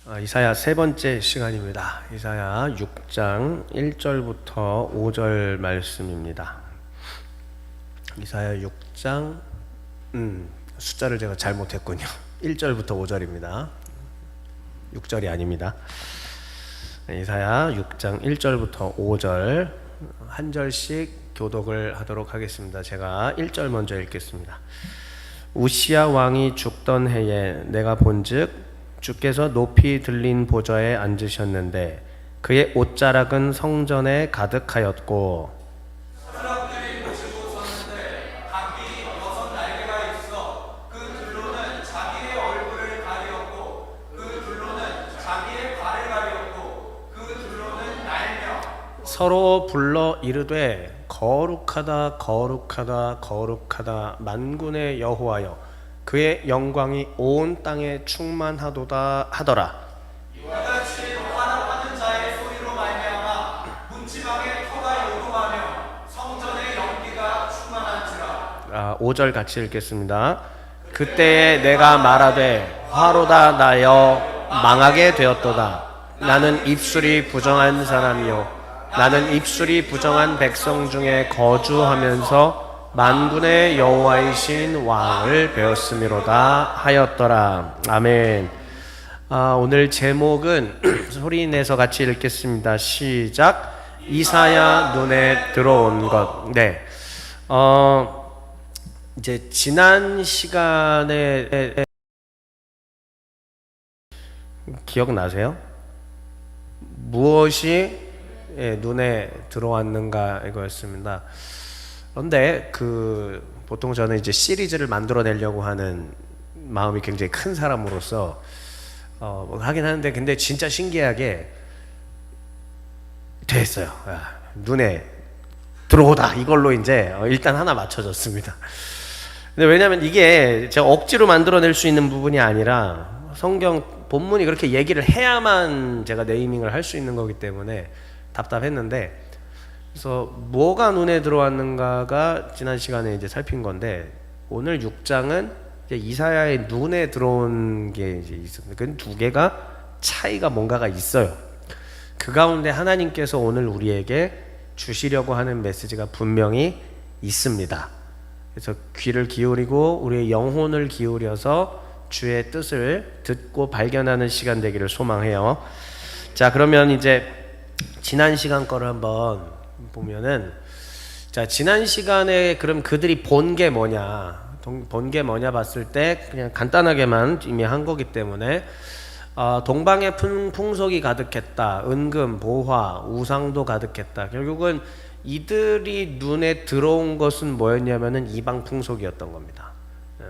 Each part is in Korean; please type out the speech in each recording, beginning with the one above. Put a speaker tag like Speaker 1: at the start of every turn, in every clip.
Speaker 1: 이사야 세 번째 시간입니다. 이사야 6장 1절부터 5절 말씀입니다. 이사야 6장 숫자를 제가 잘못했군요. 1절부터 5절입니다. 6절이 아닙니다. 이사야 6장 1절부터 5절 한 절씩 교독을 하도록 하겠습니다. 제가 1절 먼저 읽겠습니다. 우시야 왕이 죽던 해에 내가 본즉 주께서 높이 들린 보좌에 앉으셨는데 그의 옷자락은 성전에 가득하였고
Speaker 2: 사람들이 모시고 섰는데 각기 6날개가 있어 그 둘로는 자기의 얼굴을 가리었고 그 둘로는 자기의 발을 가리었고 그 둘로는 날며
Speaker 1: 서로 불러 이르되 거룩하다 거룩하다 거룩하다 만군의 여호와여 그의 영광이 온 땅에 충만하도다 하더라.
Speaker 2: 이와 같이 환호하는 자의 소리로 말미암아 문지방의 터가 요동하며 성전의 연기가 충만한지라.
Speaker 1: 5절 같이 읽겠습니다. 그때에 내가 말하되 화로다 나여 망하게 되었도다. 나는 입술이 부정한 사람이요 나는 입술이 부정한 백성 중에 거주하면서 만군의 여호와이신 왕을 배웠음이로다 하였더라. 아멘. 오늘 제목은 소리내서 같이 읽겠습니다. 시작. 이사야 눈에 들어온 것. 네. 이제 지난 시간에 기억나세요? 무엇이 눈에 들어왔는가 이거였습니다. 그런데 보통 저는 이제 시리즈를 만들어내려고 하는 마음이 굉장히 큰 사람으로서 하긴 하는데 근데 진짜 신기하게 됐어요. 눈에 들어오다 이걸로 이제 일단 하나 맞춰졌습니다. 근데 왜냐하면 이게 제가 억지로 만들어낼 수 있는 부분이 아니라 성경 본문이 그렇게 얘기를 해야만 제가 네이밍을 할 수 있는 거기 때문에 답답했는데 그래서 뭐가 눈에 들어왔는가가 지난 시간에 이제 살핀 건데 오늘 6장은 이제 이사야의 눈에 들어온 게 이제 있습니다. 그 두 개가 차이가 뭔가가 있어요. 그 가운데 하나님께서 오늘 우리에게 주시려고 하는 메시지가 분명히 있습니다. 그래서 귀를 기울이고 우리의 영혼을 기울여서 주의 뜻을 듣고 발견하는 시간 되기를 소망해요. 자, 그러면 이제 지난 시간 거를 한번 보면은 자 지난 시간에 그럼 그들이 본 게 뭐냐 봤을 때 그냥 간단하게만 이미 한 거기 때문에 동방의 풍속이 가득했다. 은금, 보화, 우상도 가득했다. 결국은 이들이 눈에 들어온 것은 뭐였냐면은 이방 풍속이었던 겁니다.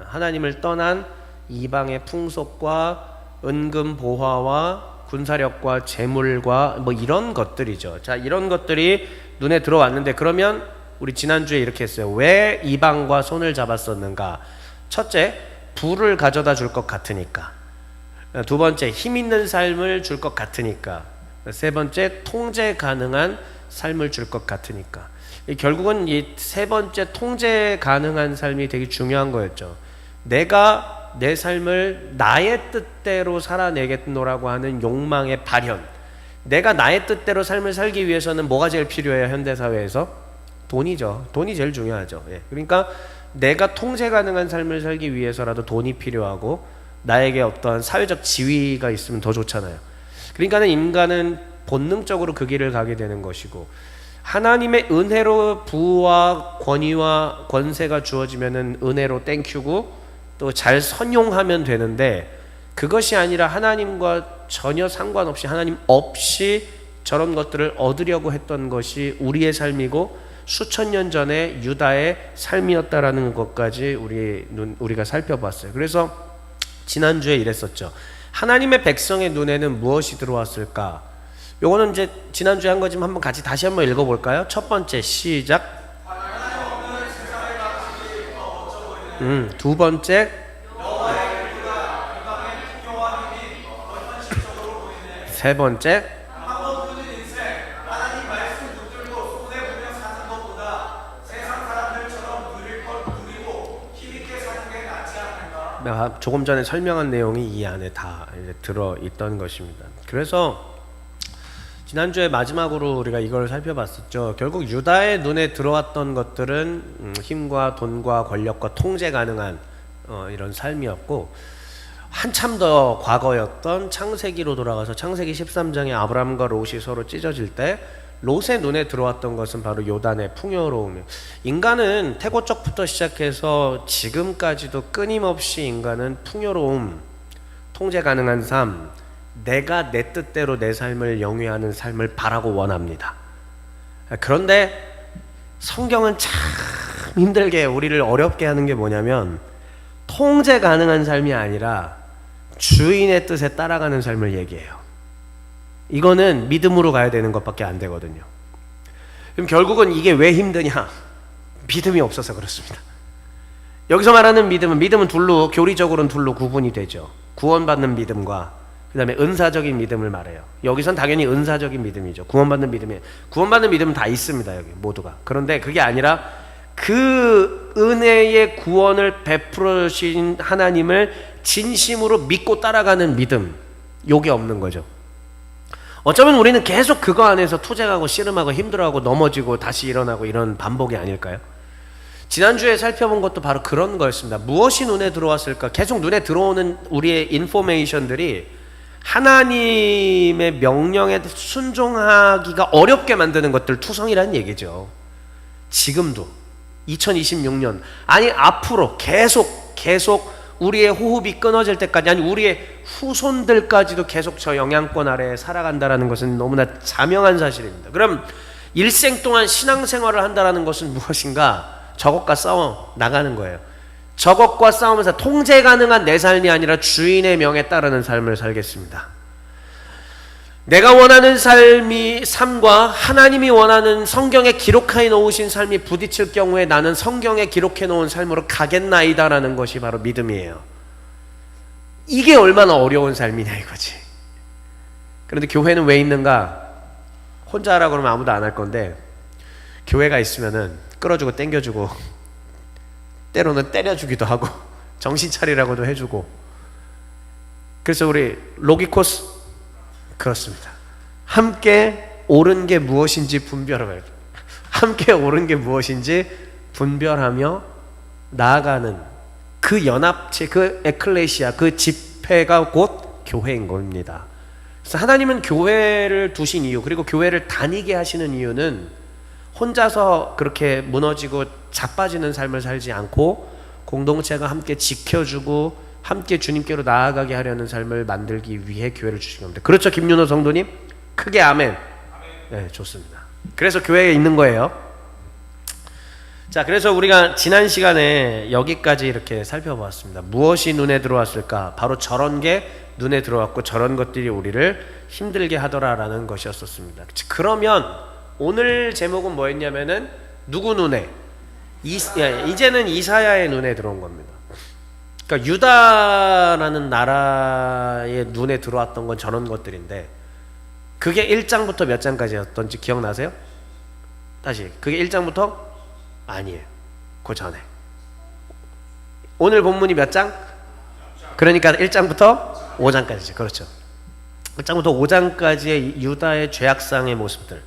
Speaker 1: 하나님을 떠난 이방의 풍속과 은금, 보화와 군사력과 재물과 뭐 이런 것들이죠. 자, 이런 것들이 눈에 들어왔는데 그러면 우리 지난주에 이렇게 했어요. 왜 이방과 손을 잡았었는가? 첫째, 부를 가져다 줄 것 같으니까. 두 번째, 힘 있는 삶을 줄 것 같으니까. 세 번째, 통제 가능한 삶을 줄 것 같으니까. 결국은 이 세 번째 통제 가능한 삶이 되게 중요한 거였죠. 내가 내 삶을 나의 뜻대로 살아내겠노라고 하는 욕망의 발현. 내가 나의 뜻대로 삶을 살기 위해서는 뭐가 제일 필요해요? 현대사회에서? 돈이죠. 돈이 제일 중요하죠. 그러니까 내가 통제 가능한 삶을 살기 위해서라도 돈이 필요하고 나에게 어떤 사회적 지위가 있으면 더 좋잖아요. 그러니까 인간은 본능적으로 그 길을 가게 되는 것이고 하나님의 은혜로 부와 권위와 권세가 주어지면은 은혜로 땡큐고 또 잘 선용하면 되는데 그것이 아니라 하나님과 전혀 상관없이 하나님 없이 저런 것들을 얻으려고 했던 것이 우리의 삶이고 수천 년 전에 유다의 삶이었다라는 것까지 우리가 살펴봤어요. 그래서 지난주에 이랬었죠. 하나님의 백성의 눈에는 무엇이 들어왔을까? 요거는 이제 지난주에 한 거지만 한번 같이 다시 한번 읽어볼까요? 첫 번째 시작. 두 번째 세 번째 조금 전에 설명한 내용이 이 안에 다 이제 들어 있던 것입니다. 그래서 지난주에 마지막으로 우리가 이걸 살펴봤었죠. 결국 유다의 눈에 들어왔던 것들은 힘과 돈과 권력과 통제 가능한 이런 삶이었고, 한참 더 과거였던 창세기로 돌아가서 창세기 13장에 아브라함과 롯이 서로 찢어질 때 롯의 눈에 들어왔던 것은 바로 요단의 풍요로움이에요. 인간은 태고적부터 시작해서 지금까지도 끊임없이 인간은 풍요로움, 통제 가능한 삶, 내가 내 뜻대로 내 삶을 영위하는 삶을 바라고 원합니다. 그런데 성경은 참 힘들게 우리를 어렵게 하는 게 뭐냐면, 통제 가능한 삶이 아니라 주인의 뜻에 따라가는 삶을 얘기해요. 이거는 믿음으로 가야 되는 것밖에 안 되거든요. 그럼 결국은 이게 왜 힘드냐? 믿음이 없어서 그렇습니다. 여기서 말하는 믿음은 둘로, 교리적으로는 둘로 구분이 되죠. 구원받는 믿음과 그 다음에 은사적인 믿음을 말해요. 여기선 당연히 은사적인 믿음이죠. 구원받는 믿음은 다 있습니다. 여기 모두가. 그런데 그게 아니라 그 은혜의 구원을 베풀어 주신 하나님을 진심으로 믿고 따라가는 믿음, 요게 없는 거죠. 어쩌면 우리는 계속 그거 안에서 투쟁하고 씨름하고 힘들어하고 넘어지고 다시 일어나고 이런 반복이 아닐까요? 지난주에 살펴본 것도 바로 그런 거였습니다. 무엇이 눈에 들어왔을까? 계속 눈에 들어오는 우리의 인포메이션들이 하나님의 명령에 순종하기가 어렵게 만드는 것들, 투성이라는 얘기죠. 지금도 2026년, 아니 앞으로 계속 우리의 호흡이 끊어질 때까지, 아니 우리의 후손들까지도 계속 저 영향권 아래에 살아간다는 것은 너무나 자명한 사실입니다. 그럼 일생 동안 신앙생활을 한다는 것은 무엇인가? 저것과 싸워 나가는 거예요. 저것과 싸우면서 통제 가능한 내 삶이 아니라 주인의 명에 따르는 삶을 살겠습니다. 내가 원하는 삶과 하나님이 원하는 성경에 기록해 놓으신 삶이 부딪힐 경우에 나는 성경에 기록해 놓은 삶으로 가겠나이다라는 것이 바로 믿음이에요. 이게 얼마나 어려운 삶이냐 이거지. 그런데 교회는 왜 있는가? 혼자 하라고 그러면 아무도 안 할 건데, 교회가 있으면은 끌어주고 땡겨주고 때로는 때려주기도 하고 정신 차리라고도 해주고. 그래서 우리 로기코스 그렇습니다. 함께 옳은 게 무엇인지 분별하며, 함께 옳은 게 무엇인지 분별하며 나아가는 그 연합체, 그 에클레시아, 그 집회가 곧 교회인 겁니다. 그래서 하나님은 교회를 두신 이유, 그리고 교회를 다니게 하시는 이유는 혼자서 그렇게 무너지고 자빠지는 삶을 살지 않고 공동체가 함께 지켜주고 함께 주님께로 나아가게 하려는 삶을 만들기 위해 교회를 주신 겁니다. 그렇죠, 김윤호 성도님? 크게 아멘. 네, 좋습니다. 그래서 교회에 있는 거예요. 자, 그래서 우리가 지난 시간에 여기까지 이렇게 살펴보았습니다. 무엇이 눈에 들어왔을까? 바로 저런 게 눈에 들어왔고 저런 것들이 우리를 힘들게 하더라라는 것이었었습니다. 그러면 오늘 제목은 뭐였냐면은 누구 눈에? 이제는 이사야의 눈에 들어온 겁니다. 그러니까 유다라는 나라의 눈에 들어왔던 건 저런 것들인데, 그게 1장부터 몇 장까지였던지 기억나세요? 다시, 그게 1장부터? 아니에요. 그 전에. 오늘 본문이 몇 장? 그러니까 1장부터 5장까지죠. 그렇죠. 1장부터 5장까지의 유다의 죄악상의 모습들,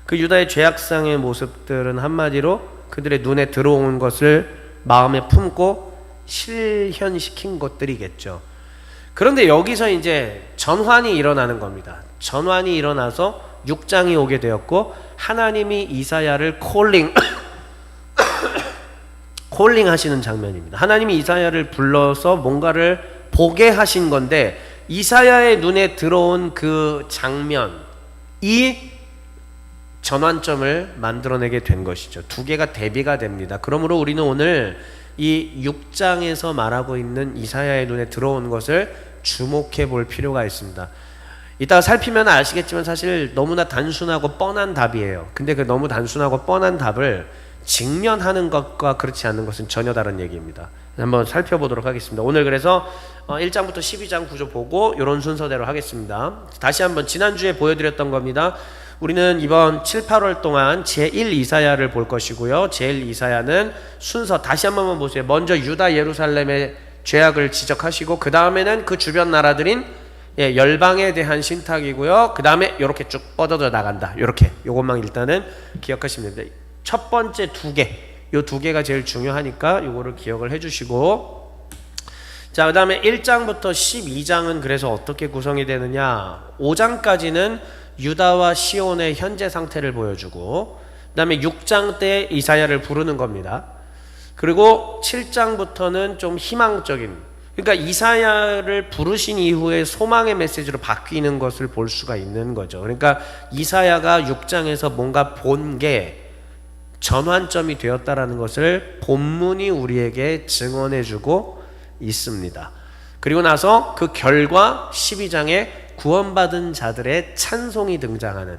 Speaker 1: 그 유다의 죄악상의 모습들은 한마디로 그들의 눈에 들어온 것을 마음에 품고 실현시킨 것들이겠죠. 그런데 여기서 이제 전환이 일어나는 겁니다. 전환이 일어나서 6장이 오게 되었고, 하나님이 이사야를 콜링 하시는 장면입니다. 하나님이 이사야를 불러서 뭔가를 보게 하신 건데, 이사야의 눈에 들어온 그 장면이 전환점을 만들어내게 된 것이죠. 두 개가 대비가 됩니다. 그러므로 우리는 오늘 이 6장에서 말하고 있는 이사야의 눈에 들어온 것을 주목해 볼 필요가 있습니다. 이따가 살피면 아시겠지만 사실 너무나 단순하고 뻔한 답이에요. 근데 그 너무 단순하고 뻔한 답을 직면하는 것과 그렇지 않는 것은 전혀 다른 얘기입니다. 한번 살펴보도록 하겠습니다. 오늘 그래서 1장부터 12장 구조 보고 이런 순서대로 하겠습니다. 다시 한번 지난주에 보여드렸던 겁니다. 우리는 이번 7, 8월 동안 제1 이사야를 볼 것이고요. 제1 이사야는 순서 다시 한 번만 보세요. 먼저 유다 예루살렘의 죄악을 지적하시고 그 다음에는 그 주변 나라들인 열방에 대한 신탁이고요. 그 다음에 이렇게 쭉 뻗어져 나간다. 이렇게 요것만 일단은 기억하시면 됩니다. 첫 번째 두 개, 요 두 개가 제일 중요하니까 요거를 기억을 해주시고, 자, 그 다음에 1장부터 12장은 그래서 어떻게 구성이 되느냐. 5장까지는 유다와 시온의 현재 상태를 보여주고, 그 다음에 6장 때 이사야를 부르는 겁니다. 그리고 7장부터는 좀 희망적인, 그러니까 이사야를 부르신 이후에 소망의 메시지로 바뀌는 것을 볼 수가 있는 거죠. 그러니까 이사야가 6장에서 뭔가 본 게 전환점이 되었다라는 것을 본문이 우리에게 증언해주고 있습니다. 그리고 나서 그 결과 12장에 구원받은 자들의 찬송이 등장하는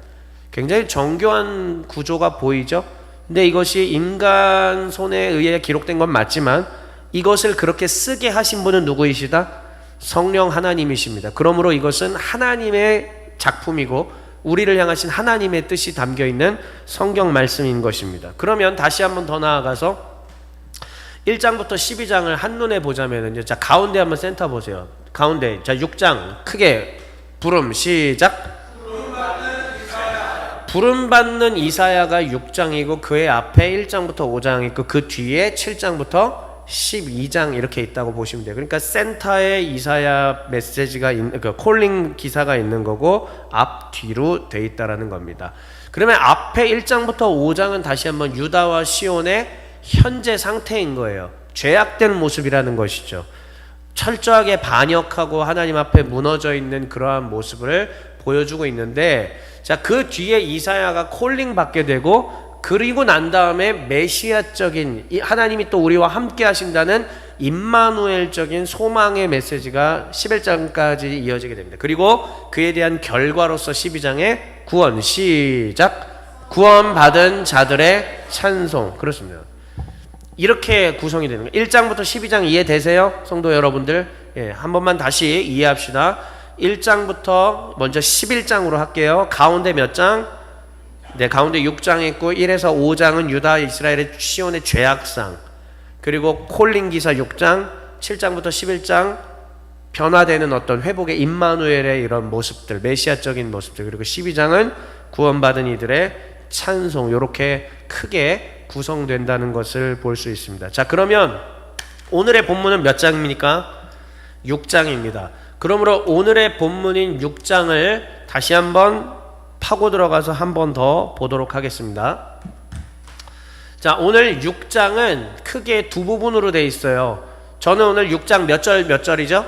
Speaker 1: 굉장히 정교한 구조가 보이죠. 근데 이것이 인간 손에 의해 기록된 건 맞지만 이것을 그렇게 쓰게 하신 분은 누구이시다? 성령 하나님이십니다. 그러므로 이것은 하나님의 작품이고 우리를 향하신 하나님의 뜻이 담겨있는 성경 말씀인 것입니다. 그러면 다시 한번 더 나아가서 1장부터 12장을 한눈에 보자면요. 자, 가운데 한번 센터 보세요. 가운데. 자, 6장 크게 부름 시작. 부름받는 이사야가 6장이고 그의 앞에 1장부터 5장 있고 그 뒤에 7장부터 12장 이렇게 있다고 보시면 돼요. 그러니까 센터에 이사야 메시지가 그러니까 콜링 기사가 있는 거고 앞 뒤로 돼 있다라는 겁니다. 그러면 앞에 1장부터 5장은 다시 한번 유다와 시온의 현재 상태인 거예요. 죄악된 모습이라는 것이죠. 철저하게 반역하고 하나님 앞에 무너져 있는 그러한 모습을 보여주고 있는데, 자, 그 뒤에 이사야가 콜링 받게 되고 그리고 난 다음에 메시아적인 하나님이 또 우리와 함께 하신다는 임마누엘적인 소망의 메시지가 11장까지 이어지게 됩니다. 그리고 그에 대한 결과로서 12장에 구원 시작. 구원받은 자들의 찬송. 그렇습니다. 이렇게 구성이 되는 거예요. 1장부터 12장 이해되세요? 성도 여러분들, 한 번만 다시 이해합시다. 1장부터 먼저 11장으로 할게요. 가운데 몇 장? 네, 가운데 6장 있고 1에서 5장은 유다 이스라엘의 시온의 죄악상, 그리고 콜링 기사 6장 7장부터 11장 변화되는 어떤 회복의 임마누엘의 이런 모습들, 메시아적인 모습들, 그리고 12장은 구원받은 이들의 찬송, 이렇게 크게 구성된다는 것을 볼 수 있습니다. 자, 그러면 오늘의 본문은 몇 장입니까? 6장입니다. 그러므로 오늘의 본문인 6장을 다시 한번 파고 들어가서 한 번 더 보도록 하겠습니다. 자, 오늘 6장은 크게 두 부분으로 되어 있어요. 저는 오늘 6장 몇 절이죠?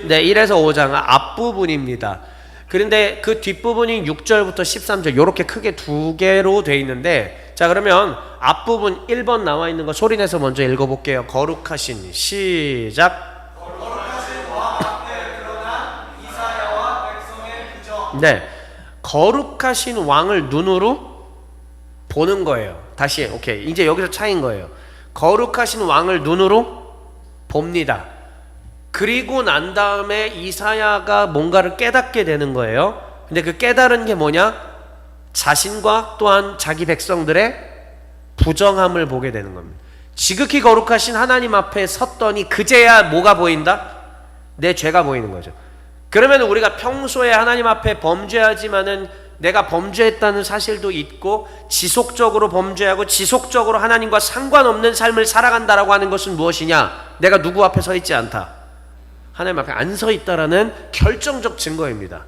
Speaker 1: 네, 1에서 5장 앞부분입니다. 그런데 그 뒷부분인 6절부터 13절 이렇게 크게 두 개로 되어 있는데, 자, 그러면 앞부분 1번 나와 있는 거 소리내서 먼저 읽어볼게요. 거룩하신 시작.
Speaker 2: 거룩하신 왕 앞에 드러난 이사야와 백성의 부정.
Speaker 1: 네, 거룩하신 왕을 눈으로 보는 거예요. 다시, 오케이. 이제 여기서 차이인 거예요. 거룩하신 왕을 눈으로 봅니다. 그리고 난 다음에 이사야가 뭔가를 깨닫게 되는 거예요. 근데 그 깨달은 게 뭐냐? 자신과 또한 자기 백성들의 부정함을 보게 되는 겁니다. 지극히 거룩하신 하나님 앞에 섰더니 그제야 뭐가 보인다? 내 죄가 보이는 거죠. 그러면 우리가 평소에 하나님 앞에 범죄하지만은 내가 범죄했다는 사실도 있고 지속적으로 범죄하고 지속적으로 하나님과 상관없는 삶을 살아간다라고 하는 것은 무엇이냐? 내가 누구 앞에 서 있지 않다, 하나님 앞에 안 서 있다라는 결정적 증거입니다.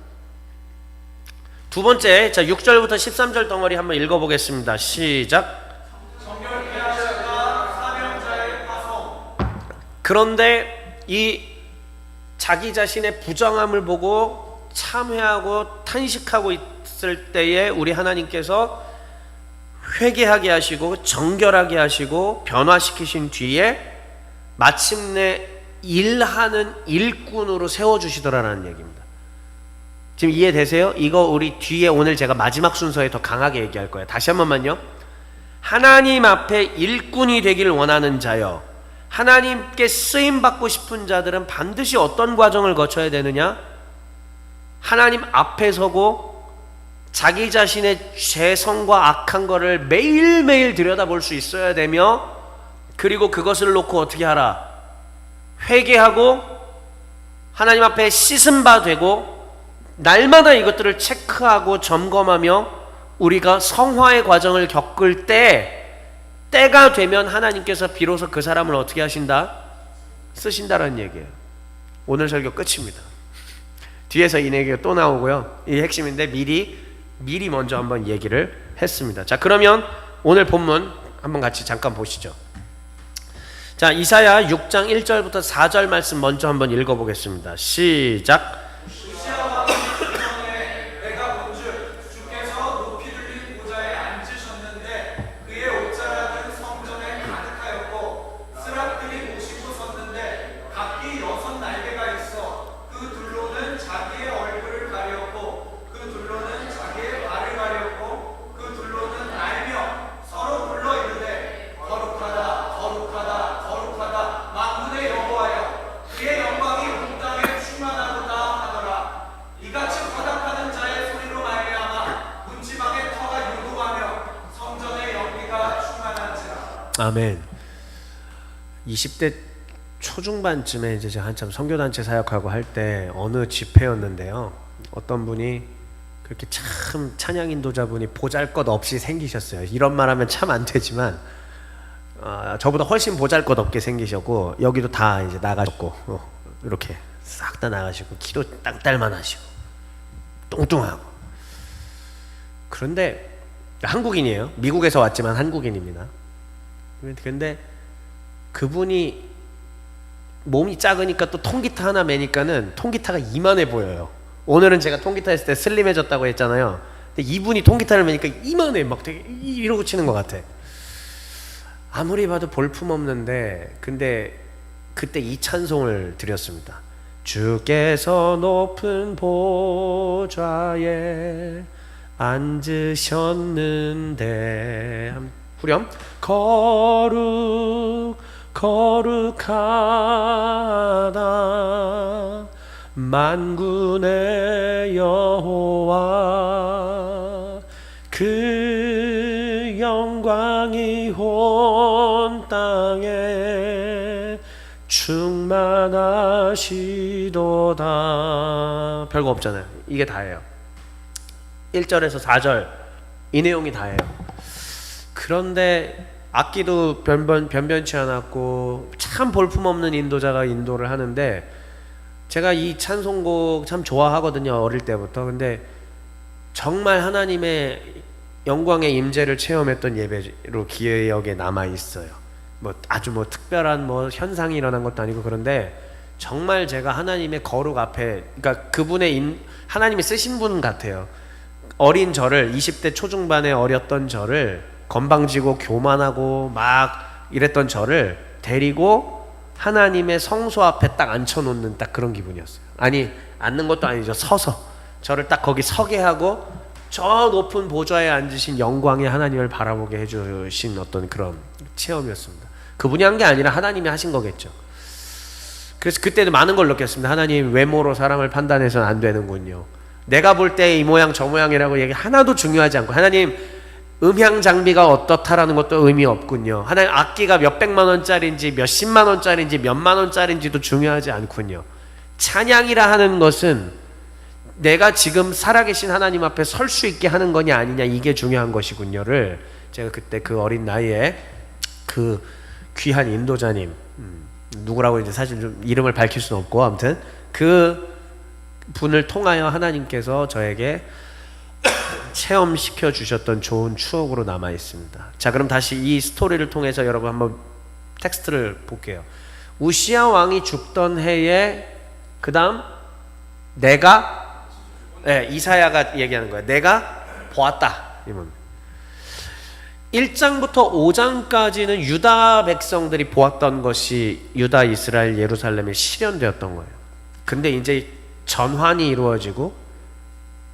Speaker 1: 두 번째, 자, 6절부터 13절 덩어리 한번 읽어보겠습니다. 시작.
Speaker 2: 정결케 하시다가 사명자의 파송.
Speaker 1: 그런데 이 자기 자신의 부정함을 보고 참회하고 탄식하고 있을 때에 우리 하나님께서 회개하게 하시고 정결하게 하시고 변화시키신 뒤에 마침내 일하는 일꾼으로 세워주시더라라는 얘기입니다. 지금 이해되세요? 이거 우리 뒤에 오늘 제가 마지막 순서에 더 강하게 얘기할 거예요. 다시 한 번만요. 하나님 앞에 일꾼이 되길 원하는 자여, 하나님께 쓰임받고 싶은 자들은 반드시 어떤 과정을 거쳐야 되느냐? 하나님 앞에 서고 자기 자신의 죄성과 악한 거를 매일매일 들여다볼 수 있어야 되며, 그리고 그것을 놓고 어떻게 하라? 회개하고 하나님 앞에 씻은 바 되고 날마다 이것들을 체크하고 점검하며 우리가 성화의 과정을 겪을 때가 되면 하나님께서 비로소 그 사람을 어떻게 하신다? 쓰신다라는 얘기예요. 오늘 설교 끝입니다. 뒤에서 이 얘기가 또 나오고요. 이 핵심인데 미리 먼저 한번 얘기를 했습니다. 자, 그러면 오늘 본문 한번 같이 잠깐 보시죠. 자, 이사야 6장 1절부터 4절 말씀 먼저 한번 읽어보겠습니다. 시작.
Speaker 2: 내가 본즉 주께서 높이 들린 보좌에 앉으셨는데 그의 옷자락은 성전에 가득하였고 스랍들이 모시고 섰는데 각기 6날개가 있어 그 둘로는 자기의 얼굴을 가렸고 그 둘로는 자기의 발을 가렸고 그 둘로는 날며 서로 불러 이르되 거룩하다 거룩하다 거룩하다 만군의 여호와여 그의 영광이 온 땅에 충만하도다 하더라. 이같이 화답하는 자의 소리로 말미암아 문지방의 터가 요동하며 성전의 연기가 충만한지라.
Speaker 1: 아멘. 20대 초중반쯤에 이제 제가 한참 선교단체 사역하고 할 때 어느 집회였는데요. 어떤 분이 그렇게 참 찬양 인도자분이 보잘것없이 생기셨어요. 이런 말하면 참 안 되지만 저보다 훨씬 보잘것없게 생기셨고 여기도 다 이제 나가셨고 이렇게 싹 다 나가시고 키도 땅딸만 하시고 뚱뚱하고. 그런데 한국인이에요. 미국에서 왔지만 한국인입니다. 근데 그분이 몸이 작으니까 또 통기타 하나 매니까는 통기타가 이만해 보여요. 오늘은 제가 통기타 했을 때 슬림해졌다고 했잖아요. 근데 이분이 통기타를 매니까 이만해. 막 되게 이러고 치는 것 같아. 아무리 봐도 볼품없는데 근데 그때 이 찬송을 드렸습니다. 주께서 높은 보좌에 앉으셨는데 후렴 거룩하다 만군의 여호와 그 영광이 온 땅에 충만하시도다. 별거 없잖아요. 이게 다예요. 1절에서 4절 이 내용이 다예요. 그런데 악기도 변변치 않았고 참 볼품없는 인도자가 인도를 하는데 제가 이 찬송곡 참 좋아하거든요. 어릴 때부터. 근데 정말 하나님의 영광의 임재를 체험했던 예배로 기억에 남아 있어요. 뭐 아주 뭐 특별한 뭐 현상이 일어난 것도 아니고 그런데 정말 제가 하나님의 거룩 앞에 그러니까 그분의 하나님이 쓰신 분 같아요. 어린 저를 20대 초중반에 어렸던 저를 건방지고 교만하고 막 이랬던 저를 데리고 하나님의 성소 앞에 딱 앉혀놓는 딱 그런 기분이었어요. 아니 앉는 것도 아니죠. 서서 저를 딱 거기 서게 하고 저 높은 보좌에 앉으신 영광의 하나님을 바라보게 해주신 어떤 그런 체험이었습니다. 그분이 한 게 아니라 하나님이 하신 거겠죠. 그래서 그때도 많은 걸 느꼈습니다. 하나님 외모로 사람을 판단해서는 안 되는군요. 내가 볼 때 이 모양 저 모양이라고 얘기 하나도 중요하지 않고 하나님 음향 장비가 어떻다라는 것도 의미 없군요. 하나님 악기가 몇백만 원짜리인지 몇십만 원짜리인지 몇만 원짜리인지도 중요하지 않군요. 찬양이라 하는 것은 내가 지금 살아계신 하나님 앞에 설 수 있게 하는 거냐 아니냐 이게 중요한 것이군요를 제가 그때 그 어린 나이에 그 귀한 인도자님 누구라고 이제 사실 좀 이름을 밝힐 수는 없고 아무튼 그 분을 통하여 하나님께서 저에게 체험시켜 주셨던 좋은 추억으로 남아 있습니다. 자, 그럼 다시 이 스토리를 통해서 여러분 한번 텍스트를 볼게요. 우시야 왕이 죽던 해에 그 다음 내가 이사야가 얘기하는 거예요. 내가 보았다. 1장부터 5장까지는 유다 백성들이 보았던 것이 유다, 이스라엘, 예루살렘에 실현되었던 거예요. 근데 이제 전환이 이루어지고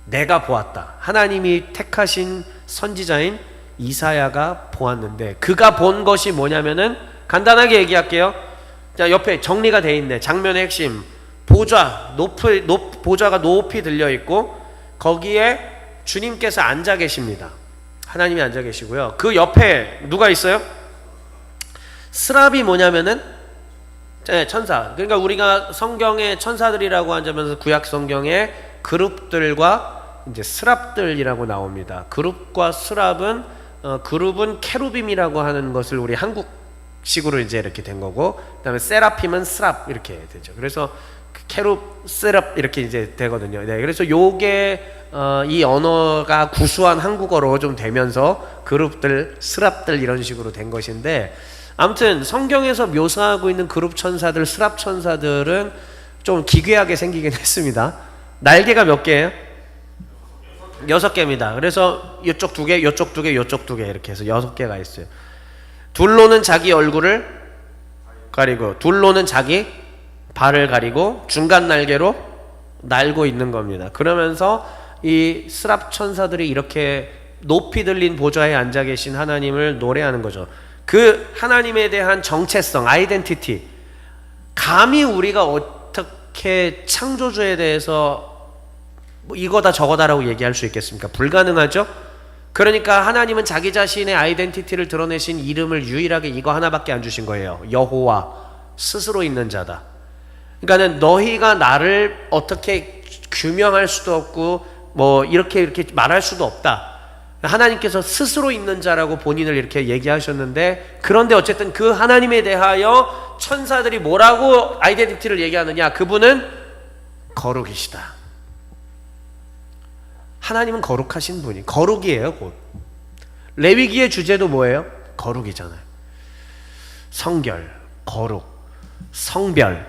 Speaker 1: 내가 보았다. 하나님이 택하신 선지자인 이사야가 보았는데 그가 본 것이 뭐냐면은 간단하게 얘기할게요. 자, 옆에 정리가 돼 있네. 장면의 핵심. 보좌가 높이 들려 있고 거기에 주님께서 앉아 계십니다. 하나님이 앉아 계시고요. 그 옆에 누가 있어요? 스랍이 뭐냐면은 네, 천사. 그러니까 우리가 성경의 천사들이라고 하자면서 구약 성경에 그룹들과 이제 스랍들이라고 나옵니다. 그룹과 스랍은 그룹은 케루빔이라고 하는 것을 우리 한국식으로 이제 이렇게 된 거고, 그다음에 세라핌은 스랍 이렇게 되죠. 그래서 케룹, 세랍 이렇게 이제 되거든요. 네, 그래서 요게 이 언어가 구수한 한국어로 좀 되면서 그룹들, 스랍들 이런 식으로 된 것인데, 아무튼 성경에서 묘사하고 있는 그룹 천사들, 스랍 천사들은 좀 기괴하게 생기긴 했습니다. 날개가 몇 개예요? 6개입니다. 그래서 이쪽 2개, 이쪽 2개, 이쪽 2개 이렇게 해서 6개가 있어요. 둘로는 자기 얼굴을 가리고, 둘로는 자기 발을 가리고, 중간 날개로 날고 있는 겁니다. 그러면서 이 스랍 천사들이 이렇게 높이 들린 보좌에 앉아 계신 하나님을 노래하는 거죠. 그 하나님에 대한 정체성, 아이덴티티, 감히 우리가 어떻게 창조주에 대해서 뭐 이거다 저거다라고 얘기할 수 있겠습니까? 불가능하죠? 그러니까 하나님은 자기 자신의 아이덴티티를 드러내신 이름을 유일하게 이거 하나밖에 안 주신 거예요. 여호와, 스스로 있는 자다. 그러니까는 너희가 나를 어떻게 규명할 수도 없고 뭐 이렇게 말할 수도 없다. 하나님께서 스스로 있는 자라고 본인을 이렇게 얘기하셨는데, 그런데 어쨌든 그 하나님에 대하여 천사들이 뭐라고 아이덴티티를 얘기하느냐? 그분은 거룩이시다. 하나님은 거룩하신 분이, 거룩이에요 곧. 레위기의 주제도 뭐예요? 거룩이잖아요. 성결, 거룩, 성별,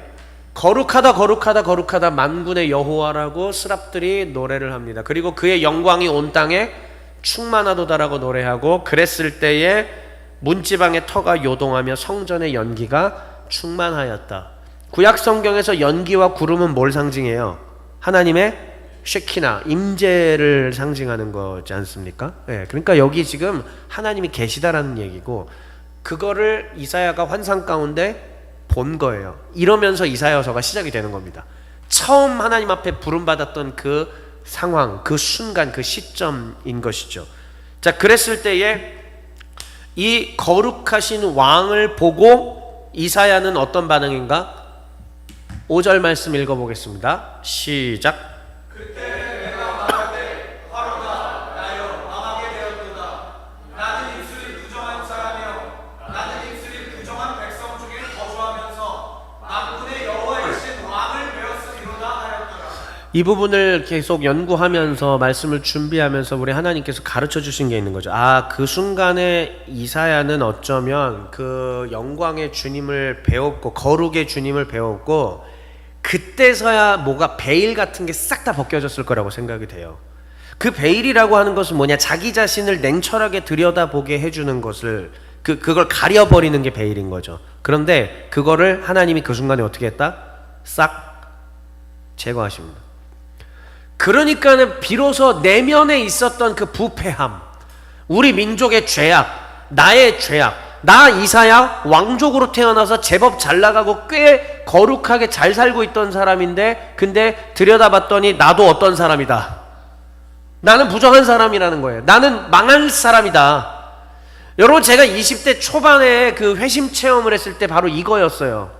Speaker 1: 거룩하다 거룩하다 거룩하다 만군의 여호와라고 스랍들이 노래를 합니다. 그리고 그의 영광이 온 땅에 충만하도다라고 노래하고, 그랬을 때에 문지방의 터가 요동하며 성전의 연기가 충만하였다. 구약 성경에서 연기와 구름은 뭘 상징해요? 하나님의 쉐키나, 임재를 상징하는 거지 않습니까? 네, 그러니까 여기 지금 하나님이 계시다라는 얘기고, 그거를 이사야가 환상 가운데 본 거예요. 이러면서 이사야서가 시작이 되는 겁니다. 처음 하나님 앞에 부름받았던 그 상황, 그 순간, 그 시점인 것이죠. 자, 그랬을 때에 이 거룩하신 왕을 보고 이사야는 어떤 반응인가? 5절 말씀 읽어보겠습니다. 시작.
Speaker 2: 그때 내가 말하되 화로다 나여 망하게 되었도다. 나는 입술이 부정한 사람이요 나는 입술이 부정한 백성 중에 거주하면서 만군의 여호와이신 왕을 배웠으리로다 하였더라.
Speaker 1: 이 부분을 계속 연구하면서 말씀을 준비하면서 우리 하나님께서 가르쳐 주신 게 있는 거죠. 아, 그 순간에 이사야는 어쩌면 그 영광의 주님을 배웠고 거룩의 주님을 배웠고, 그때서야 뭐가 베일 같은 게 싹 다 벗겨졌을 거라고 생각이 돼요. 그 베일이라고 하는 것은 뭐냐? 자기 자신을 냉철하게 들여다보게 해주는 것을, 그걸 가려버리는 게 베일인 거죠. 그런데 그거를 하나님이 그 순간에 어떻게 했다? 싹 제거하십니다. 그러니까는 비로소 내면에 있었던 그 부패함, 우리 민족의 죄악, 나의 죄악, 나 이사야 왕족으로 태어나서 제법 잘 나가고 꽤 거룩하게 잘 살고 있던 사람인데, 근데 들여다봤더니 나도 어떤 사람이다. 나는 부정한 사람이라는 거예요. 나는 망할 사람이다. 여러분, 제가 20대 초반에 그 회심 체험을 했을 때 바로 이거였어요.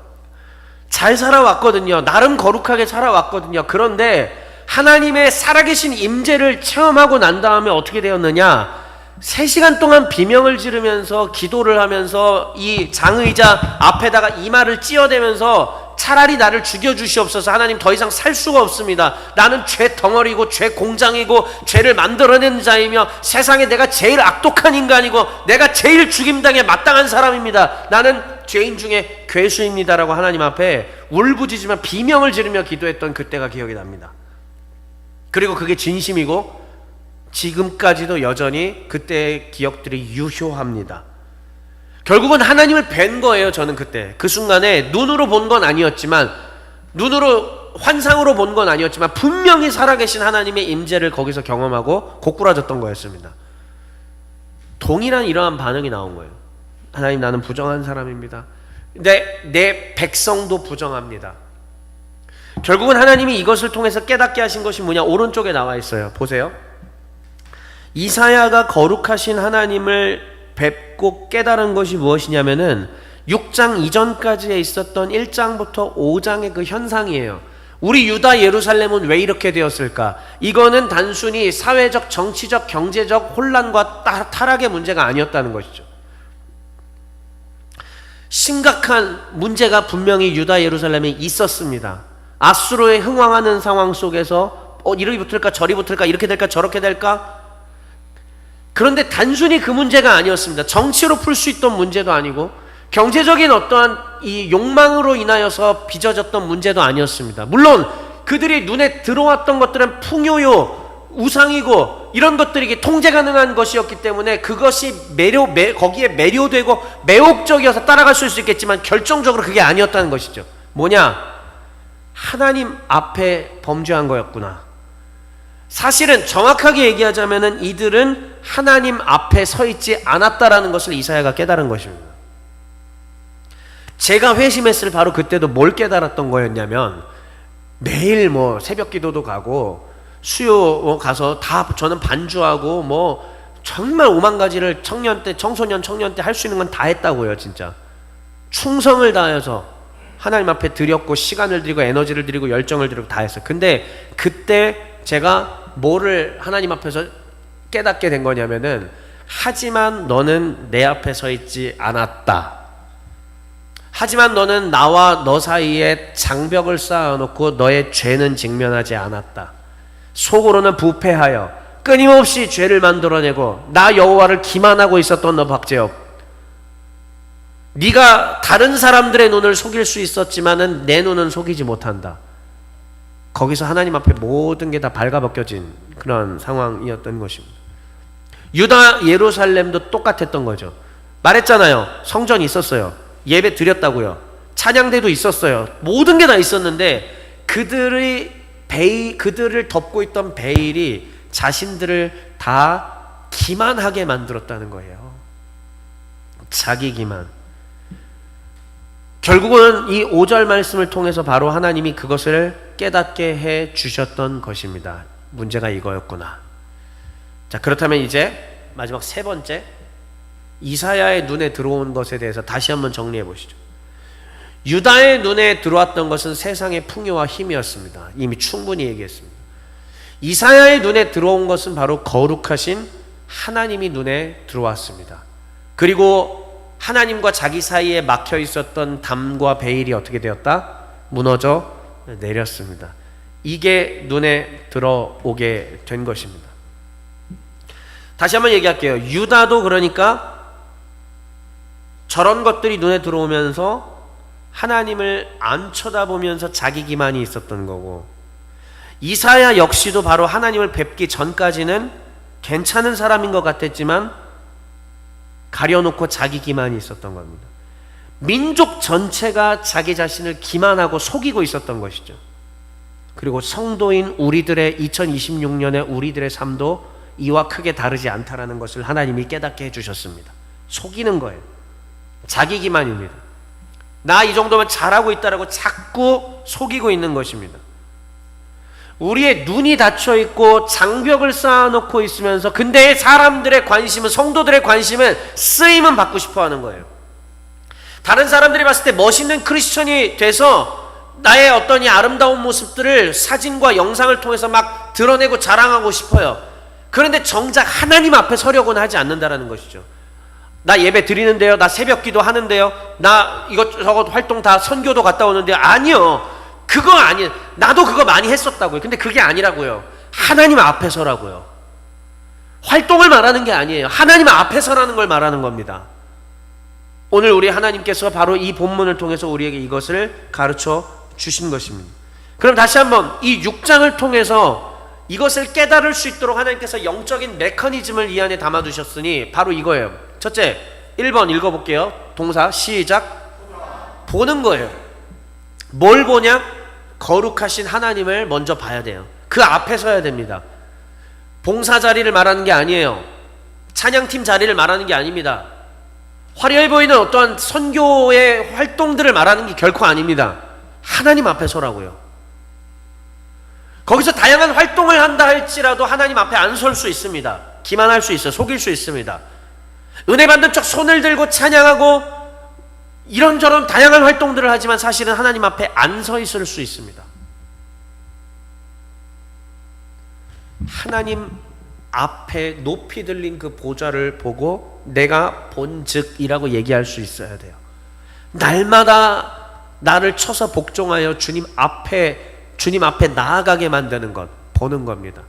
Speaker 1: 잘 살아왔거든요. 나름 거룩하게 살아왔거든요. 그런데 하나님의 살아계신 임재를 체험하고 난 다음에 어떻게 되었느냐? 3시간 동안 비명을 지르면서 기도를 하면서 이 장의자 앞에다가 이마를 찧어대면서 차라리 나를 죽여주시옵소서, 하나님 더 이상 살 수가 없습니다. 나는 죄 덩어리고 죄 공장이고 죄를 만들어낸 자이며 세상에 내가 제일 악독한 인간이고 내가 제일 죽임당에 마땅한 사람입니다. 나는 죄인 중에 괴수입니다라고 하나님 앞에 울부짖으며 비명을 지르며 기도했던 그때가 기억이 납니다. 그리고 그게 진심이고 지금까지도 여전히 그때의 기억들이 유효합니다. 결국은 하나님을 뵌 거예요. 저는 그때 그 순간에 눈으로 본 건 아니었지만, 눈으로 환상으로 본 건 아니었지만 분명히 살아계신 하나님의 임재를 거기서 경험하고 고꾸라졌던 거였습니다. 동일한 이러한 반응이 나온 거예요. 하나님, 나는 부정한 사람입니다. 근데 내 백성도 부정합니다. 결국은 하나님이 이것을 통해서 깨닫게 하신 것이 뭐냐? 오른쪽에 나와 있어요. 보세요. 이사야가 거룩하신 하나님을 뵙고 깨달은 것이 무엇이냐면은 6장 이전까지에 있었던 1장부터 5장의 그 현상이에요. 우리 유다 예루살렘은 왜 이렇게 되었을까? 이거는 단순히 사회적, 정치적, 경제적 혼란과 타락의 문제가 아니었다는 것이죠. 심각한 문제가 분명히 유다 예루살렘에 있었습니다. 아수르에 흥황하는 상황 속에서 이리 붙을까 저리 붙을까 이렇게 될까 저렇게 될까. 그런데 단순히 그 문제가 아니었습니다. 정치로 풀 수 있던 문제도 아니고 경제적인 어떠한 이 욕망으로 인하여서 빚어졌던 문제도 아니었습니다. 물론 그들이 눈에 들어왔던 것들은 풍요요, 우상이고 이런 것들이 통제 가능한 것이었기 때문에 그것이 거기에 매료되고 매혹적이어서 따라갈 수 있겠지만 결정적으로 그게 아니었다는 것이죠. 뭐냐? 하나님 앞에 범죄한 거였구나. 사실은 정확하게 얘기하자면은 이들은 하나님 앞에 서 있지 않았다라는 것을 이사야가 깨달은 것입니다. 제가 회심했을 바로 그때도 뭘 깨달았던 거였냐면 매일 뭐 새벽 기도도 가고 수요 가서 다 저는 반주하고 뭐 정말 오만 가지를 청소년 때 할 수 있는 건 다 했다고요. 진짜 충성을 다해서 하나님 앞에 드렸고 시간을 드리고 에너지를 드리고 열정을 드리고 다 했어요. 근데 그때 제가 뭐를 하나님 앞에서 깨닫게 된 거냐면은 하지만 너는 내 앞에 서 있지 않았다. 하지만 너는 나와 너 사이에 장벽을 쌓아놓고 너의 죄는 직면하지 않았다. 속으로는 부패하여 끊임없이 죄를 만들어내고 나 여호와를 기만하고 있었던 너 박재엽, 네가 다른 사람들의 눈을 속일 수 있었지만은 내 눈은 속이지 못한다. 거기서 하나님 앞에 모든 게 다 발가벗겨진 그런 상황이었던 것입니다. 유다 예루살렘도 똑같았던 거죠. 말했잖아요. 성전이 있었어요. 예배 드렸다고요. 찬양대도 있었어요. 모든 게 다 있었는데 그들을 덮고 있던 베일이 자신들을 다 기만하게 만들었다는 거예요. 자기 기만. 결국은 이 5절 말씀을 통해서 바로 하나님이 그것을 깨닫게 해 주셨던 것입니다. 문제가 이거였구나. 자, 그렇다면 이제 마지막 세 번째, 이사야의 눈에 들어온 것에 대해서 다시 한번 정리해 보시죠. 유다의 눈에 들어왔던 것은 세상의 풍요와 힘이었습니다. 이미 충분히 얘기했습니다. 이사야의 눈에 들어온 것은 바로 거룩하신 하나님이 눈에 들어왔습니다. 그리고 하나님과 자기 사이에 막혀 있었던 담과 베일이 어떻게 되었다? 무너져 내렸습니다. 이게 눈에 들어오게 된 것입니다. 다시 한번 얘기할게요. 유다도 그러니까 저런 것들이 눈에 들어오면서 하나님을 안 쳐다보면서 자기 기만이 있었던 거고, 이사야 역시도 바로 하나님을 뵙기 전까지는 괜찮은 사람인 것 같았지만 가려놓고 자기 기만이 있었던 겁니다. 민족 전체가 자기 자신을 기만하고 속이고 있었던 것이죠. 그리고 성도인 우리들의 2026년의 우리들의 삶도 이와 크게 다르지 않다라는 것을 하나님이 깨닫게 해주셨습니다. 속이는 거예요. 자기 기만입니다. 나 이 정도면 잘하고 있다라고 자꾸 속이고 있는 것입니다. 우리의 눈이 닫혀 있고 장벽을 쌓아놓고 있으면서 근데 사람들의 관심은, 성도들의 관심은 쓰임은 받고 싶어 하는 거예요. 다른 사람들이 봤을 때 멋있는 크리스천이 돼서 나의 어떤 이 아름다운 모습들을 사진과 영상을 통해서 막 드러내고 자랑하고 싶어요. 그런데 정작 하나님 앞에 서려고는 하지 않는다라는 것이죠. 나 예배 드리는데요, 나 새벽 기도 하는데요, 나 이것저것 활동 다 선교도 갔다 오는데요. 아니요, 그거 아니에요. 나도 그거 많이 했었다고요. 근데 그게 아니라고요. 하나님 앞에 서라고요. 활동을 말하는 게 아니에요. 하나님 앞에 서라는 걸 말하는 겁니다. 오늘 우리 하나님께서 바로 이 본문을 통해서 우리에게 이것을 가르쳐 주신 것입니다. 그럼 다시 한번 이 6장을 통해서 이것을 깨달을 수 있도록 하나님께서 영적인 메커니즘을 이 안에 담아두셨으니 바로 이거예요. 첫째, 1번 읽어볼게요. 동사 시작. 보는 거예요. 뭘 보냐? 거룩하신 하나님을 먼저 봐야 돼요. 그 앞에 서야 됩니다. 봉사 자리를 말하는 게 아니에요. 찬양팀 자리를 말하는 게 아닙니다. 화려해 보이는 어떠한 선교의 활동들을 말하는 게 결코 아닙니다. 하나님 앞에 서라고요. 거기서 다양한 활동을 한다 할지라도 하나님 앞에 안 설 수 있습니다. 기만할 수 있어요. 속일 수 있습니다. 은혜 받는 척 손을 들고 찬양하고 이런저런 다양한 활동들을 하지만 사실은 하나님 앞에 안 서 있을 수 있습니다. 하나님 앞에 높이 들린 그 보좌를 보고 내가 본즉이라고 얘기할 수 있어야 돼요. 날마다 나를 쳐서 복종하여 주님 앞에 나아가게 만드는 것, 보는 겁니다.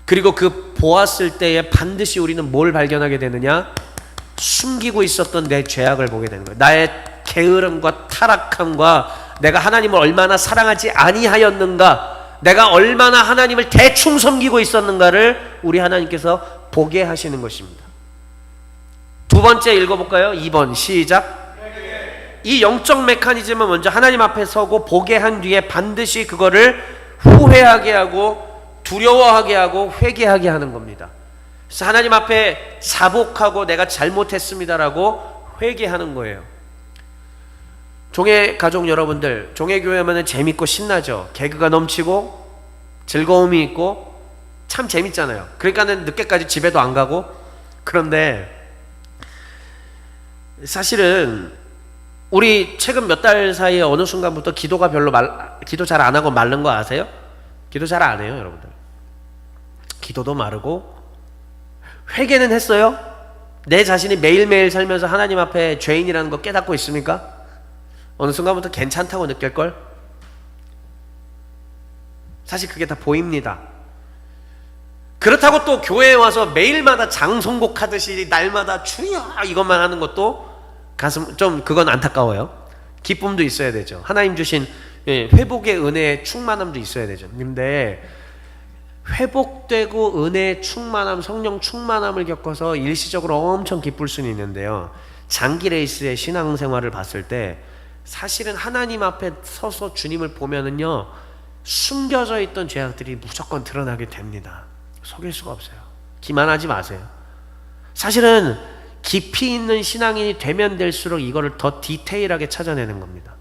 Speaker 1: 그리고 그 보았을 때에 반드시 우리는 뭘 발견하게 되느냐? 숨기고 있었던 내 죄악을 보게 되는 거예요. 나의 게으름과 타락함과 내가 하나님을 얼마나 사랑하지 아니하였는가, 내가 얼마나 하나님을 대충 섬기고 있었는가를 우리 하나님께서 보게 하시는 것입니다. 두 번째 읽어볼까요? 2번 시작. 이 영적 메커니즘은 먼저 하나님 앞에 서고 보게 한 뒤에 반드시 그거를 후회하게 하고 두려워하게 하고 회개하게 하는 겁니다. 그래서 하나님 앞에 자복하고 내가 잘못했습니다라고 회개하는 거예요. 종의 가족 여러분들, 종의 교회 하면 재밌고 신나죠. 개그가 넘치고 즐거움이 있고 참 재밌잖아요. 그러니까는 늦게까지 집에도 안 가고. 그런데 사실은 우리 최근 몇 달 사이에 어느 순간부터 기도가 기도 잘 안 하고 마른 거 아세요? 기도 잘 안 해요, 여러분들. 기도도 마르고. 회개는 했어요? 내 자신이 매일매일 살면서 하나님 앞에 죄인이라는 거 깨닫고 있습니까? 어느 순간부터 괜찮다고 느낄걸? 사실 그게 다 보입니다. 그렇다고 또 교회에 와서 매일마다 장송곡하듯이 날마다 주여 이것만 하는 것도 좀 그건 안타까워요. 기쁨도 있어야 되죠. 하나님 주신 회복의 은혜의 충만함도 있어야 되죠. 근데 회복되고 은혜의 충만함, 성령 충만함을 겪어서 일시적으로 엄청 기쁠 수는 있는데요, 장기 레이스의 신앙생활을 봤을 때 사실은 하나님 앞에 서서 주님을 보면은요, 숨겨져 있던 죄악들이 무조건 드러나게 됩니다. 속일 수가 없어요. 기만하지 마세요. 사실은 깊이 있는 신앙인이 되면 될수록 이거를 더 디테일하게 찾아내는 겁니다.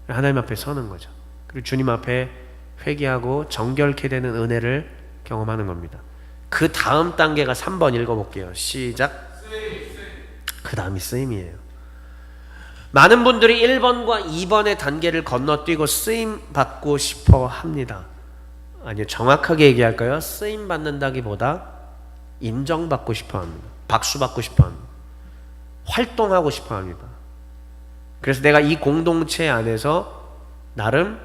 Speaker 1: 하나님 앞에 서는 거죠. 그리고 주님 앞에 회개하고 정결케 되는 은혜를 경험하는 겁니다. 그 다음 단계가 3번 읽어볼게요. 시작. 그 다음이 쓰임이에요. 많은 분들이 1번과 2번의 단계를 건너뛰고 쓰임 받고 싶어 합니다. 아니요, 정확하게 얘기할까요? 쓰임 받는다기보다 인정받고 싶어 합니다. 박수 받고 싶어 합니다. 활동하고 싶어 합니다. 그래서 내가 이 공동체 안에서 나름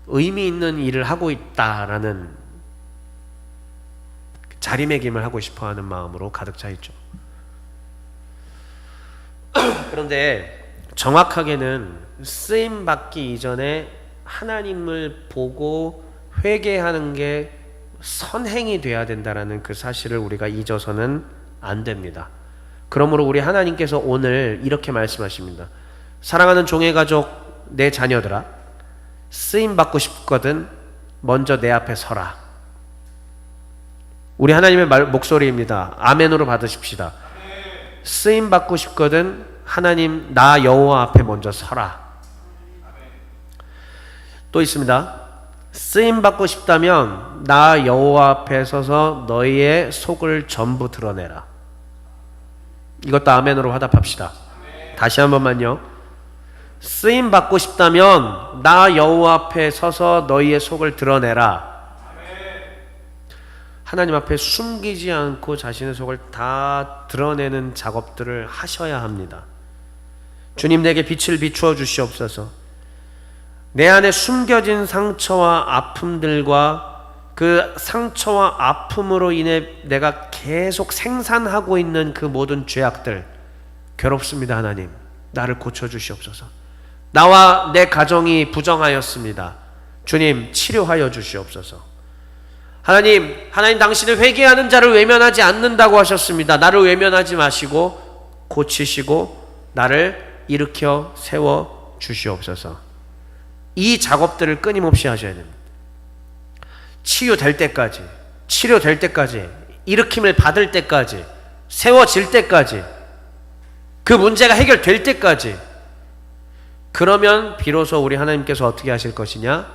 Speaker 1: 의미 있는 일을 하고 있다라는 자리매김을 하고 싶어 하는 마음으로 가득 차 있죠. 그런데 정확하게는 쓰임 받기 이전에 하나님을 보고 회개하는 게 선행이 돼야 된다라는 그 사실을 우리가 잊어서는 안 됩니다. 그러므로 우리 하나님께서 오늘 이렇게 말씀하십니다. 사랑하는 종의 가족, 내 자녀들아, 쓰임 받고 싶거든 먼저 내 앞에 서라. 우리 하나님의 목소리입니다. 아멘으로 받으십시다. 쓰임 받고 싶거든 하나님 나 여호와 앞에 먼저 서라. 또 있습니다. 쓰임 받고 싶다면 나 여호와 앞에 서서 너희의 속을 전부 드러내라. 이것도 아멘으로 화답합시다. 다시 한 번만요. 쓰임 받고 싶다면 나 여호와 앞에 서서 너희의 속을 드러내라. 하나님 앞에 숨기지 않고 자신의 속을 다 드러내는 작업들을 하셔야 합니다. 주님, 내게 빛을 비추어 주시옵소서. 내 안에 숨겨진 상처와 아픔들과 그 상처와 아픔으로 인해 내가 계속 생산하고 있는 그 모든 죄악들, 괴롭습니다. 하나님, 나를 고쳐주시옵소서. 나와 내 가정이 부정하였습니다. 주님, 치료하여 주시옵소서. 하나님 당신은 회개하는 자를 외면하지 않는다고 하셨습니다. 나를 외면하지 마시고 고치시고 나를 일으켜 세워 주시옵소서. 이 작업들을 끊임없이 하셔야 됩니다. 치유될 때까지, 치료될 때까지, 일으킴을 받을 때까지, 세워질 때까지, 그 문제가 해결될 때까지. 그러면 비로소 우리 하나님께서 어떻게 하실 것이냐?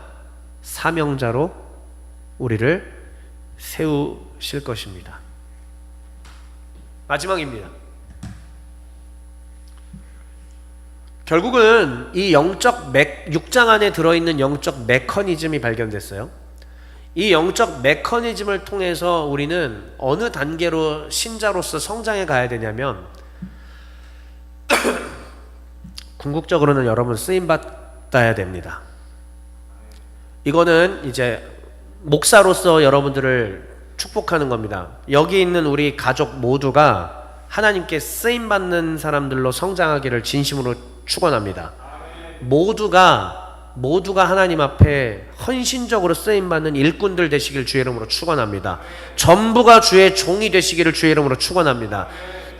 Speaker 1: 사명자로 우리를 세우실 것입니다. 마지막입니다. 결국은 이 6장 안에 들어있는 영적 메커니즘이 발견됐어요. 이 영적 메커니즘을 통해서 우리는 어느 단계로 신자로서 성장해 가야 되냐면 궁극적으로는 여러분 쓰임받아야 됩니다. 이거는 이제 목사로서 여러분들을 축복하는 겁니다. 여기 있는 우리 가족 모두가 하나님께 쓰임받는 사람들로 성장하기를 진심으로 축원합니다. 모두가 하나님 앞에 헌신적으로 쓰임받는 일꾼들 되시길 주의 이름으로 축원합니다. 전부가 주의 종이 되시기를 주의 이름으로 축원합니다.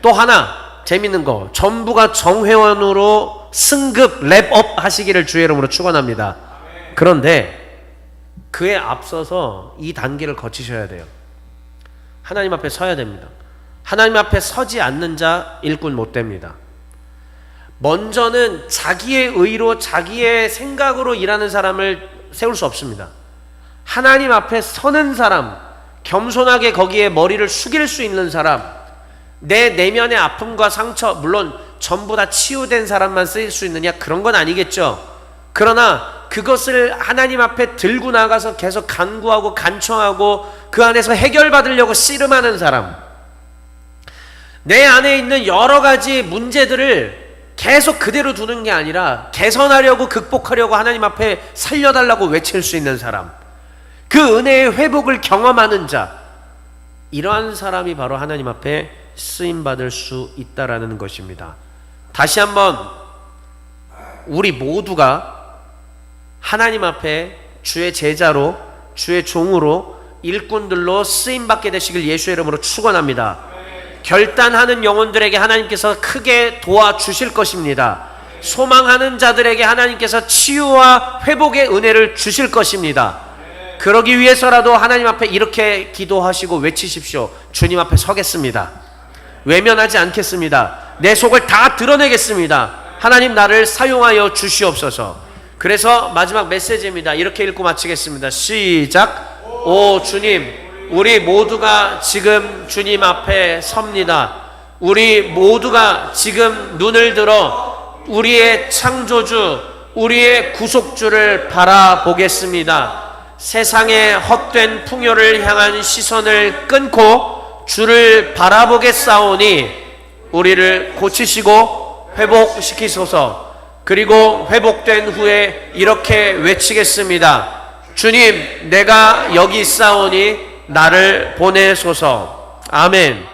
Speaker 1: 또 하나 재밌는 거, 전부가 정회원으로 승급 랩업 하시기를 주의 이름으로 축원합니다. 그런데 그에 앞서서 이 단계를 거치셔야 돼요. 하나님 앞에 서야 됩니다. 하나님 앞에 서지 않는 자 일꾼 못 됩니다. 먼저는 자기의 의로 자기의 생각으로 일하는 사람을 세울 수 없습니다. 하나님 앞에 서는 사람, 겸손하게 거기에 머리를 숙일 수 있는 사람, 내 내면의 아픔과 상처, 물론 전부 다 치유된 사람만 쓰일 수 있느냐? 그런 건 아니겠죠. 그러나 그것을 하나님 앞에 들고 나가서 계속 간구하고 간청하고 그 안에서 해결받으려고 씨름하는 사람, 내 안에 있는 여러 가지 문제들을 계속 그대로 두는 게 아니라 개선하려고 극복하려고 하나님 앞에 살려달라고 외칠 수 있는 사람, 그 은혜의 회복을 경험하는 자, 이러한 사람이 바로 하나님 앞에 쓰임받을 수 있다라는 것입니다. 다시 한번 우리 모두가 하나님 앞에 주의 제자로 주의 종으로 일꾼들로 쓰임받게 되시길 예수의 이름으로 축원합니다. 결단하는 영혼들에게 하나님께서 크게 도와주실 것입니다. 소망하는 자들에게 하나님께서 치유와 회복의 은혜를 주실 것입니다. 그러기 위해서라도 하나님 앞에 이렇게 기도하시고 외치십시오. 주님 앞에 서겠습니다. 외면하지 않겠습니다. 내 속을 다 드러내겠습니다. 하나님 나를 사용하여 주시옵소서. 그래서 마지막 메시지입니다. 이렇게 읽고 마치겠습니다. 시작. 오 주님, 우리 모두가 지금 주님 앞에 섭니다. 우리 모두가 지금 눈을 들어 우리의 창조주, 우리의 구속주를 바라보겠습니다. 세상의 헛된 풍요를 향한 시선을 끊고 주를 바라보겠사오니 우리를 고치시고 회복시키소서. 그리고 회복된 후에 이렇게 외치겠습니다. 주님, 내가 여기 있사오니 나를 보내소서. 아멘.